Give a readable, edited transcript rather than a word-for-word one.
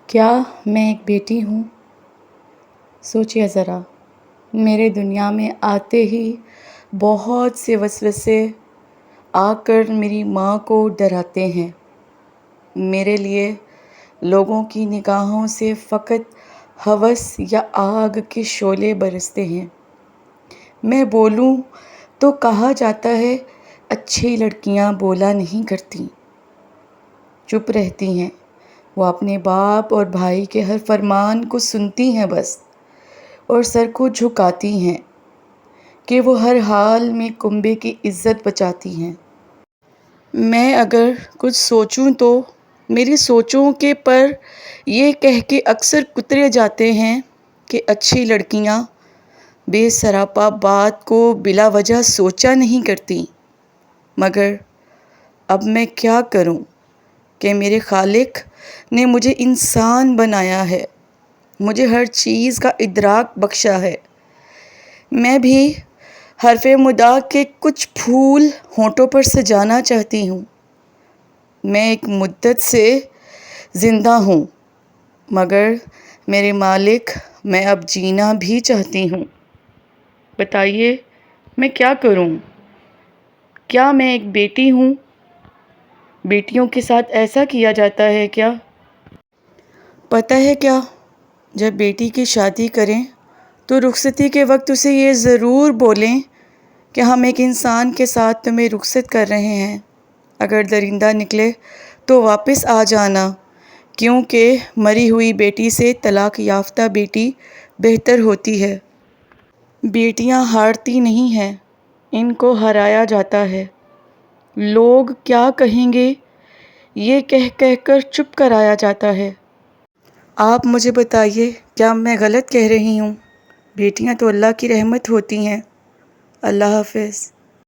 کیا میں ایک بیٹی ہوں؟ سوچیے ذرا، میرے دنیا میں آتے ہی بہت سے وسوسے آ کر میری ماں کو ڈراتے ہیں۔ میرے لیے لوگوں کی نگاہوں سے فقط ہوس یا آگ کے شعلے برستے ہیں۔ میں بولوں تو کہا جاتا ہے اچھی لڑکیاں بولا نہیں کرتیں، چپ رہتی ہیں، وہ اپنے باپ اور بھائی کے ہر فرمان کو سنتی ہیں بس، اور سر کو جھکاتی ہیں کہ وہ ہر حال میں کنبے کی عزت بچاتی ہیں۔ میں اگر کچھ سوچوں تو میری سوچوں کے پر یہ کہہ کے اکثر کترے جاتے ہیں کہ اچھی لڑکیاں بے سراپا بات کو بلا وجہ سوچا نہیں کرتیں۔ مگر اب میں کیا کروں کہ میرے خالق نے مجھے انسان بنایا ہے، مجھے ہر چیز کا ادراک بخشا ہے۔ میں بھی حرف مدح کے کچھ پھول ہونٹوں پر سجانا چاہتی ہوں۔ میں ایک مدت سے زندہ ہوں، مگر میرے مالک میں اب جینا بھی چاہتی ہوں۔ بتائیے میں کیا کروں؟ کیا میں ایک بیٹی ہوں؟ بیٹیوں کے ساتھ ایسا کیا جاتا ہے کیا؟ پتہ ہے کیا، جب بیٹی کی شادی کریں تو رخصتی کے وقت اسے یہ ضرور بولیں کہ ہم ایک انسان کے ساتھ تمہیں رخصت کر رہے ہیں، اگر درندہ نکلے تو واپس آ جانا، کیونکہ مری ہوئی بیٹی سے طلاق یافتہ بیٹی بہتر ہوتی ہے۔ بیٹیاں ہارتی نہیں ہیں، ان کو ہرایا جاتا ہے۔ لوگ کیا کہیں گے یہ کہہ کہہ کر چپ کرایا جاتا ہے۔ آپ مجھے بتائیے، کیا میں غلط کہہ رہی ہوں؟ بیٹیاں تو اللہ کی رحمت ہوتی ہیں۔ اللہ حافظ۔